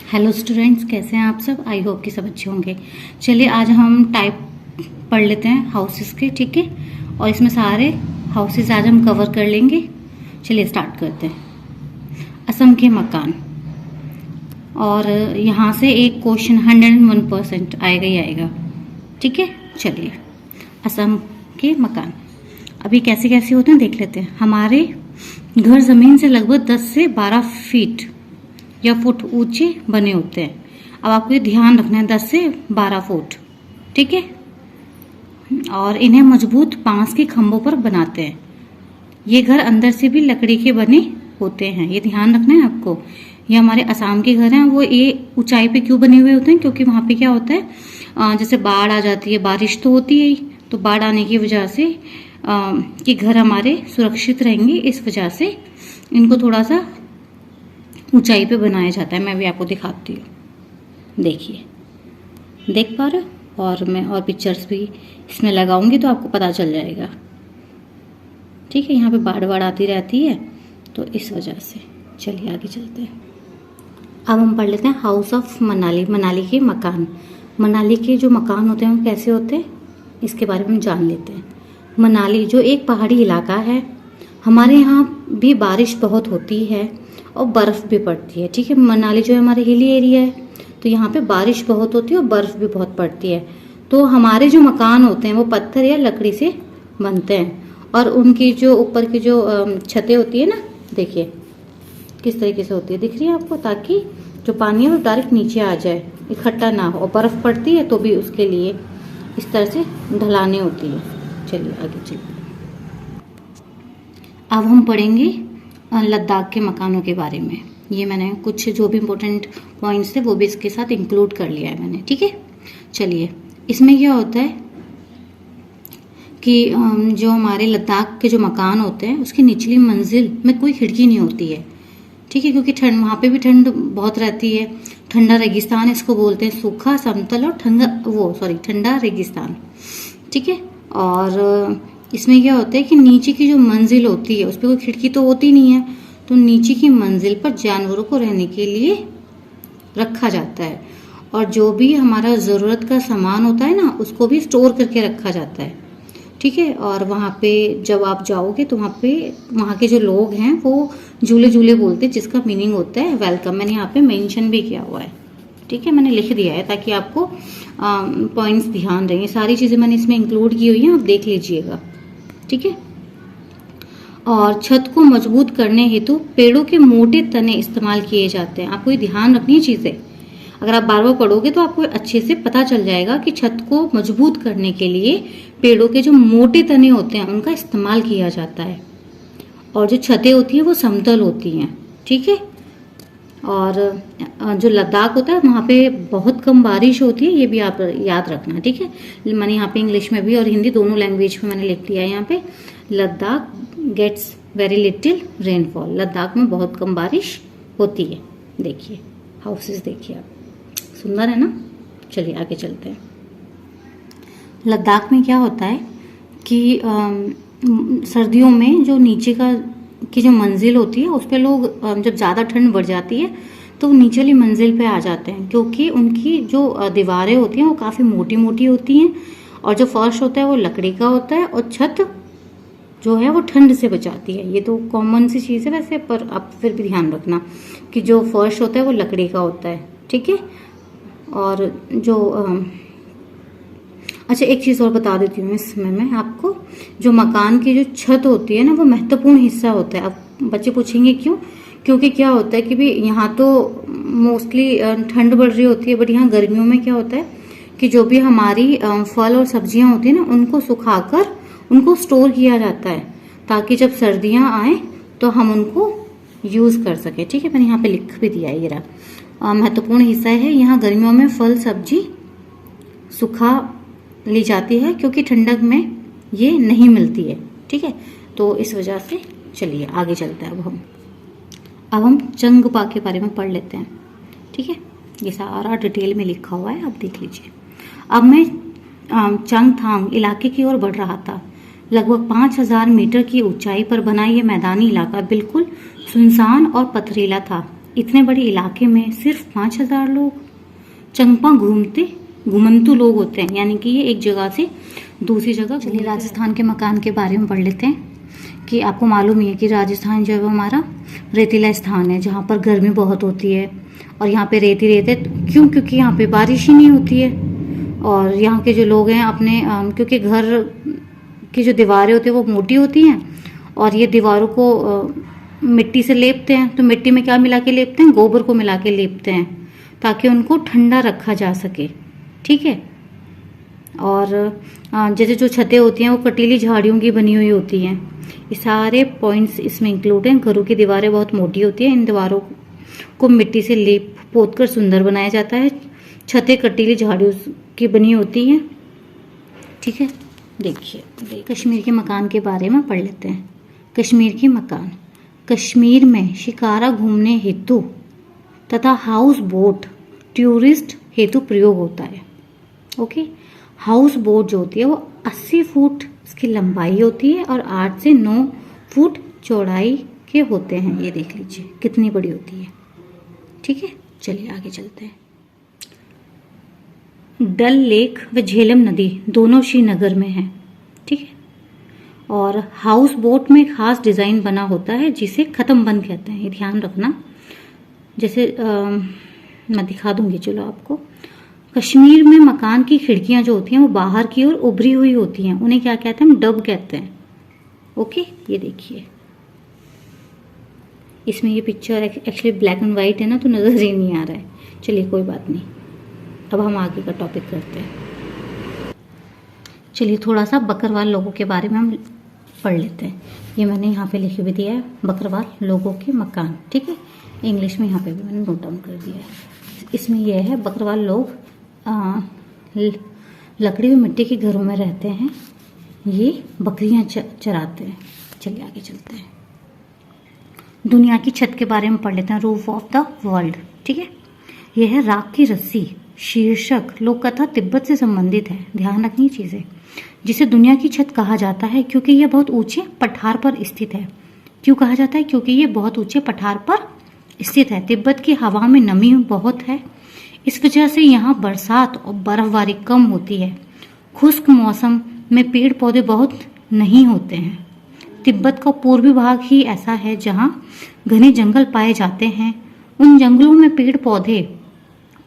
Hello students, कैसे हैं आप सब। आई होप कि सब अच्छे होंगे। चलिए आज हम टाइप पढ़ लेते हैं हाउसेस के, ठीक है। और इसमें सारे हाउसेस आज हम कवर कर लेंगे। चलिए स्टार्ट करते हैं। असम के मकान, और यहाँ से एक क्वेश्चन 101% आएगा ही आएगा, ठीक है। चलिए असम के मकान अभी कैसे कैसे होते हैं देख लेते हैं। हमारे घर जमीन से लगभग 10 से 12 फीट या फुट ऊंचे बने होते हैं। अब आपको ये ध्यान रखना है, 10 से 12 फुट, ठीक है। और इन्हें मजबूत बांस के खंभों पर बनाते हैं। ये घर अंदर से भी लकड़ी के बने होते हैं, ये ध्यान रखना है आपको। ये हमारे असम के घर हैं, वो ये ऊंचाई पे क्यों बने हुए होते हैं, क्योंकि वहां पे क्या होता है, जैसे बाढ़ आ जाती है, बारिश तो होती है ही, तो बाढ़ आने की वजह से ये घर हमारे सुरक्षित रहेंगे, इस वजह से इनको थोड़ा सा ऊंचाई पे बनाया जाता है। मैं भी आपको दिखाती हूँ, देखिए, देख पा रहे हो। और मैं और पिक्चर्स भी इसमें लगाऊंगी तो आपको पता चल जाएगा, ठीक है। यहाँ पे बाढ़ आती रहती है तो इस वजह से। चलिए आगे चलते हैं। अब हम पढ़ लेते हैं हाउस ऑफ मनाली। मनाली के मकान, मनाली के जो मकान होते हैं वो कैसे होते हैं, इसके बारे में हम जान लेते हैं। मनाली जो एक पहाड़ी इलाका है, हमारे यहाँ भी बारिश बहुत होती है और बर्फ़ भी पड़ती है, ठीक है। मनाली जो है हमारे हिली एरिया है, तो यहाँ पे बारिश बहुत होती है और बर्फ़ भी बहुत पड़ती है। तो हमारे जो मकान होते हैं वो पत्थर या लकड़ी से बनते हैं, और उनकी जो ऊपर की जो छतें होती है ना, देखिए किस तरीके से होती है, दिख रही है आपको, ताकि जो पानी है वो डायरेक्ट नीचे आ जाए, इकट्ठा ना हो। और बर्फ़ पड़ती है तो भी उसके लिए इस तरह से ढलाने होती है। चलिए आगे चलिए। अब हम पढ़ेंगे लद्दाख के मकानों के बारे में। ये मैंने कुछ जो भी इम्पोर्टेंट पॉइंट्स थे वो भी इसके साथ इंक्लूड कर लिया है मैंने, ठीक है। चलिए, इसमें क्या होता है कि जो हमारे लद्दाख के जो मकान होते हैं उसकी निचली मंजिल में कोई खिड़की नहीं होती है, ठीक है, क्योंकि ठंड, वहाँ पे भी ठंड बहुत रहती है। ठंडा रेगिस्तान इसको बोलते हैं, सूखा समतल और ठंडा रेगिस्तान, ठीक है। और इसमें क्या होता है कि नीचे की जो मंजिल होती है उस पर कोई खिड़की तो होती नहीं है, तो नीचे की मंजिल पर जानवरों को रहने के लिए रखा जाता है। और जो भी हमारा ज़रूरत का सामान होता है ना, उसको भी स्टोर करके रखा जाता है, ठीक है। और वहाँ पे जब आप जाओगे तो वहाँ के जो लोग हैं वो झूले झूले बोलते हैं, जिसका मीनिंग होता है वेलकम। मैंने यहाँ पे मेंशन भी किया हुआ है, ठीक है, मैंने लिख दिया है ताकि आपको पॉइंट्स ध्यान रहेंगे। सारी चीज़ें मैंने इसमें इंक्लूड की हुई हैं, आप देख लीजिएगा, ठीक है। और छत को मजबूत करने हेतु पेड़ों के मोटे तने इस्तेमाल किए जाते हैं। आपको ये ध्यान रखनी है चीज़ें, अगर आप बार बार पढ़ोगे तो आपको अच्छे से पता चल जाएगा कि छत को मजबूत करने के लिए पेड़ों के जो मोटे तने होते हैं उनका इस्तेमाल किया जाता है। और जो छतें होती हैं वो समतल होती हैं, ठीक है। और जो लद्दाख होता है वहाँ पे बहुत कम बारिश होती है, ये भी आप याद रखना, ठीक है। मैंने यहाँ पे इंग्लिश में भी और हिंदी दोनों लैंग्वेज में मैंने लिख दिया है यहाँ पे, Ladakh gets very little rainfall. Ladakh में बहुत कम बारिश होती है। देखिए हाउसेस, देखिए आप, सुंदर है ना। चलिए आगे चलते हैं। लद्दाख में क्या होता है कि सर्दियों में जो नीचे की जो मंजिल होती है उस पर लोग, जब ज़्यादा ठंड बढ़ जाती है तो वो नीचे वाली मंजिल पे आ जाते हैं, क्योंकि उनकी जो दीवारें होती हैं वो काफ़ी मोटी मोटी होती हैं, और जो फर्श होता है वो लकड़ी का होता है, और छत जो है वो ठंड से बचाती है। ये तो कॉमन सी चीज़ है वैसे, पर आप फिर भी ध्यान रखना कि जो फर्श होता है वो लकड़ी का होता है, ठीक है। और जो अच्छा, एक चीज़ और बता देती हूँ इसमें मैं आपको, जो मकान की जो छत होती है ना वो महत्वपूर्ण हिस्सा होता है। अब बच्चे पूछेंगे क्यों, क्योंकि क्या होता है कि भी यहाँ तो मोस्टली ठंड बढ़ रही होती है, बट यहाँ गर्मियों में क्या होता है कि जो भी हमारी फल और सब्जियाँ होती है ना उनको सुखाकर उनको स्टोर किया जाता है, ताकि जब सर्दियाँ आए तो हम उनको यूज़ कर सके, ठीक है। मैंने यहाँ पे लिख भी दिया है, ये रहा महत्वपूर्ण हिस्सा है। यहाँ गर्मियों में फल सब्जी सुखा ली जाती है, क्योंकि ठंडक में ये नहीं मिलती है, ठीक है। तो इस वजह से चलिए आगे चलते हैं। अब हम चंगपा के बारे में पढ़ लेते हैं, ठीक है। ये सारा डिटेल में लिखा हुआ है, आप देख लीजिए। अब मैं चंगथांग इलाके की ओर बढ़ रहा था। लगभग 5000 मीटर की ऊंचाई पर बना ये मैदानी इलाका बिल्कुल सुनसान और पथरीला था। इतने बड़े इलाके में सिर्फ 5,000 लोग, चंगपा घुमंतु लोग होते हैं, यानी कि ये एक जगह से दूसरी जगह। चलिए राजस्थान के मकान के बारे में पढ़ लेते हैं कि आपको मालूम ही है कि राजस्थान जो है वो हमारा रेतीला स्थान है, जहाँ पर गर्मी बहुत होती है और यहाँ पे रेत ही रेत है। क्यों? क्योंकि यहाँ पे बारिश ही नहीं होती है और यहाँ के जो लोग हैं अपने क्योंकि घर की जो दीवारें होती है वो मोटी होती हैं और ये दीवारों को मिट्टी से लेपते हैं। तो मिट्टी में क्या मिला के लेपते हैं? गोबर को मिला के लेपते हैं ताकि उनको ठंडा रखा जा सके, ठीक है। और जैसे जो छतें होती हैं वो कटीली झाड़ियों की बनी हुई होती हैं। ये सारे पॉइंट्स इसमें इंक्लूड हैं। घरों की दीवारें बहुत मोटी होती हैं, इन दीवारों को मिट्टी से लेप पोत कर सुंदर बनाया जाता है। छतें कटीली झाड़ियों की बनी होती हैं, ठीक है। देखिए कश्मीर के मकान के बारे में पढ़ लेते हैं। कश्मीर के मकान कश्मीर में शिकारा घूमने हेतु तथा हाउस बोट टूरिस्ट हेतु प्रयोग होता है। ओके, हाउस बोट जो होती है वो 80 फुट इसकी लंबाई होती है और 8 से 9 फुट चौड़ाई के होते हैं। ये देख लीजिए कितनी बड़ी होती है, ठीक है। चलिए आगे चलते हैं। डल लेक व झेलम नदी दोनों श्रीनगर में है, ठीक है। और हाउस बोट में खास डिजाइन बना होता है जिसे खत्म बंद कहते हैं, ये ध्यान रखना। जैसे मैं दिखा दूंगी, चलो आपको। कश्मीर में मकान की खिड़कियां जो होती हैं वो बाहर की ओर उभरी हुई होती हैं, उन्हें क्या कहते हैं? हम डब कहते हैं। ओके, ये देखिए इसमें ये picture actually black and white है ना, तो नजर ही नहीं आ रहा है। चलिए कोई बात नहीं, अब हम आगे का टॉपिक करते हैं। चलिए थोड़ा सा बकरवाल लोगों के बारे में हम पढ़ लेते हैं। ये मैंने यहाँ पे लिख भी दिया है, बकरवाल लोगों के मकान, ठीक है। इंग्लिश में यहाँ पे भी मैंने नोट डाउन कर दिया है। इसमें यह है बकरवाल लोग लकड़ी व मिट्टी के घरों में रहते हैं। ये बकरियां चराते हैं। चलिए आगे चलते हैं। दुनिया की छत के बारे में पढ़ लेते हैं। रूफ ऑफ द वर्ल्ड, ठीक है। यह है राख की रस्सी शीर्षक लोक कथा तिब्बत से संबंधित है। ध्यान रखनी चीजें, जिसे दुनिया की छत कहा जाता है क्योंकि यह बहुत ऊंचे पठार पर स्थित है। क्यों कहा जाता है? क्योंकि यह बहुत ऊंचे पठार पर स्थित है। तिब्बत की हवा में नमी बहुत है, इस वजह से यहाँ बरसात और बर्फबारी कम होती है। खुश्क मौसम में पेड़ पौधे बहुत नहीं होते हैं। तिब्बत का पूर्वी भाग ही ऐसा है जहाँ घने जंगल पाए जाते हैं। उन जंगलों में पेड़ पौधे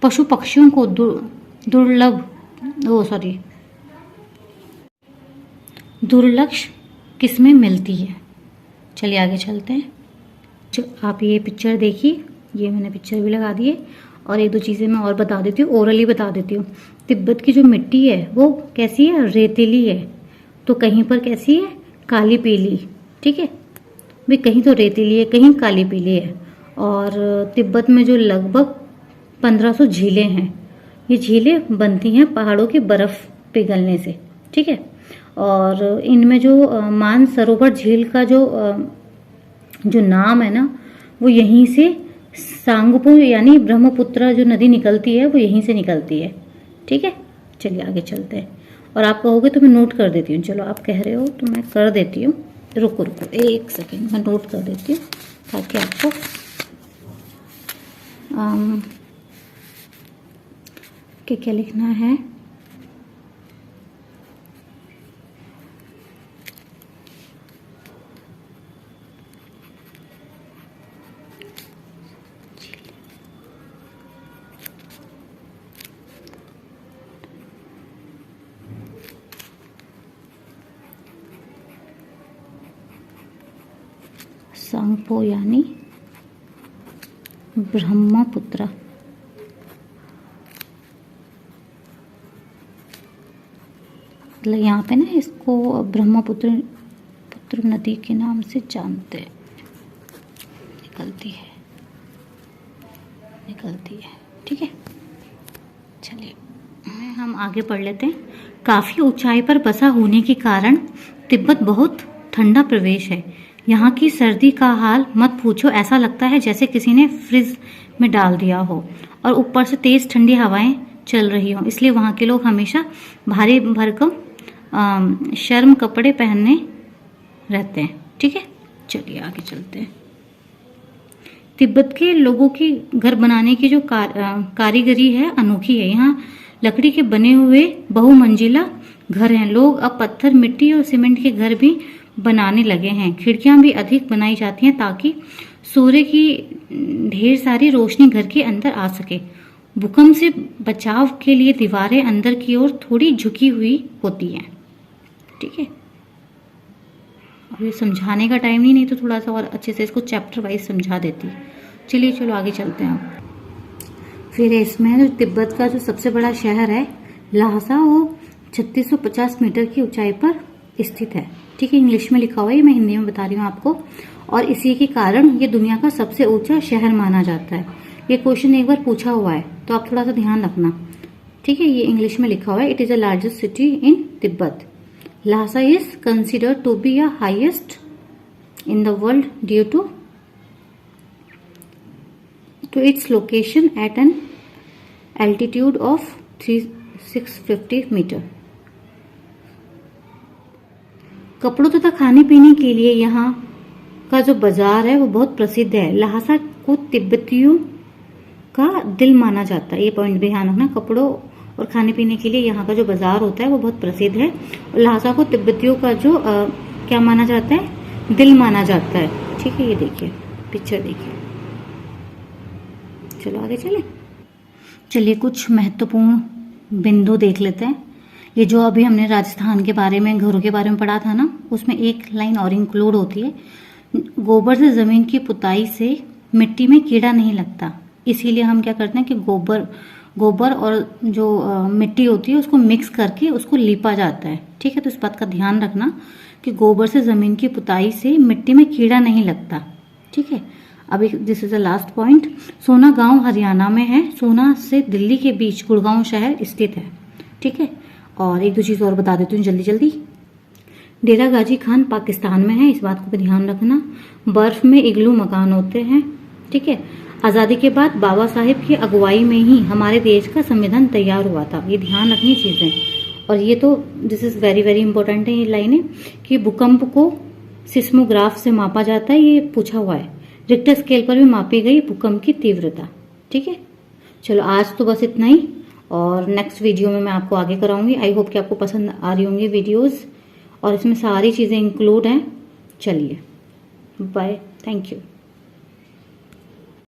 पशु पक्षियों को दुर्लभ किस्में मिलती है। चलिए आगे चलते हैं। आप ये पिक्चर देखिए, ये मैंने पिक्चर भी लगा दी है और एक दो चीज़ें मैं और बता देती हूँ, ओरली बता देती हूँ। तिब्बत की जो मिट्टी है वो कैसी है? रेतीली है। तो कहीं पर कैसी है? काली पीली, ठीक है भाई। कहीं तो रेतीली है, कहीं काली पीली है। और तिब्बत में जो लगभग 1500 झीलें हैं। ये झीलें बनती हैं पहाड़ों की बर्फ पिघलने से, ठीक है। और इनमें जो मानसरोवर झील का जो नाम है ना, वो यहीं से सांगपो यानी ब्रह्मपुत्र जो नदी निकलती है वो यहीं से निकलती है, ठीक है। चलिए आगे चलते हैं। और आप कहोगे तो मैं नोट कर देती हूँ। चलो आप कह रहे हो तो मैं कर देती हूँ। रुको एक सेकेंड, मैं नोट कर देती हूँ ताकि आपको क्या लिखना है। सांगपो यानी ब्रह्मपुत्र। मतलब यहाँ पे ना इसको ब्रह्मपुत्र नदी के नाम से जानते हैं। निकलती है, ठीक है। चलिए हम आगे पढ़ लेते हैं। काफी ऊंचाई पर बसा होने के कारण तिब्बत बहुत ठंडा प्रदेश है। यहाँ की सर्दी का हाल मत पूछो, ऐसा लगता है जैसे किसी ने फ्रिज में डाल दिया हो और ऊपर से तेज ठंडी हवाएं चल रही हो। इसलिए वहाँ के लोग हमेशा भारी भरकम शर्म कपड़े पहनने रहते हैं, ठीक है। चलिए आगे चलते हैं। तिब्बत के लोगों की घर बनाने की जो कारीगरी है अनोखी है। यहाँ लकड़ी के बने हुए बहुमंजिला घर हैं। लोग अब पत्थर, मिट्टी और सीमेंट के घर भी बनाने लगे हैं। खिड़कियां भी अधिक बनाई जाती हैं ताकि सूर्य की ढेर सारी रोशनी घर के अंदर आ सके। भूकंप से बचाव के लिए दीवारें अंदर की ओर थोड़ी झुकी हुई होती हैं। ठीक है, अब ये समझाने का टाइम नहीं तो थोड़ा सा और अच्छे से इसको चैप्टर वाइज समझा देती। चलिए चलो आगे चलते हैं अब। फिर इसमें जो तिब्बत का जो सबसे बड़ा शहर है ल्हासा, वो 3650 मीटर की ऊंचाई पर स्थित है। ठीक है, इंग्लिश में लिखा हुआ है, मैं हिंदी में बता रही हूँ आपको। और इसी के कारण ये दुनिया का सबसे ऊंचा शहर माना जाता है। ये क्वेश्चन एक बार पूछा हुआ है तो आप थोड़ा सा ध्यान रखना। ठीक है, ये इंग्लिश में लिखा हुआ है। It is the largest city in Tibet. Lhasa is considered to be a highest in the world due to its location at an altitude of 650 metre. कपड़ों तथा खाने पीने के लिए यहाँ का जो बाजार है वो बहुत प्रसिद्ध है। ल्हासा को तिब्बतियों का दिल माना जाता है। ये पॉइंट भी ध्यान रखना। कपड़ों और खाने पीने के लिए यहाँ का जो बाजार होता है वो बहुत प्रसिद्ध है। और ल्हासा को तिब्बतियों का जो क्या माना जाता है, दिल माना जाता है। ठीक है, ये देखिए पिक्चर देखिए। चलो आगे चलिए कुछ महत्वपूर्ण बिंदु देख लेते हैं। ये जो अभी हमने राजस्थान के बारे में, घरों के बारे में पढ़ा था ना, उसमें एक लाइन और इंक्लूड होती है। गोबर से जमीन की पुताई से मिट्टी में कीड़ा नहीं लगता। इसीलिए हम क्या करते हैं कि गोबर और जो मिट्टी होती है उसको मिक्स करके उसको लीपा जाता है। ठीक है, तो इस बात का ध्यान रखना कि गोबर से जमीन की पुताई से मिट्टी में कीड़ा नहीं लगता। ठीक है, अभी this is the last point. सोना गांव हरियाणा में है। सोना से दिल्ली के बीच गुड़गांव शहर स्थित है। ठीक है, और एक दो चीज और बता देती हूँ जल्दी। डेरा गाजी खान पाकिस्तान में है, इस बात को भी ध्यान रखना। बर्फ में इग्लू मकान होते हैं। ठीक है, आजादी के बाद बाबा साहेब की अगुवाई में ही हमारे देश का संविधान तैयार हुआ था। ये ध्यान रखनी चीजें। और ये तो this is very very important है ये लाइनें कि भूकंप को सिस्मोग्राफ से मापा जाता है। ये पूछा हुआ है। रिक्टर स्केल पर भी मापी गई भूकंप की तीव्रता। ठीक है, चलो आज तो बस इतना ही, और नेक्स्ट वीडियो में मैं आपको आगे कराऊंगी। आई होप कि आपको पसंद आ रही होंगी वीडियोस, और इसमें सारी चीजें इंक्लूड हैं। चलिए बाय, थैंक यू।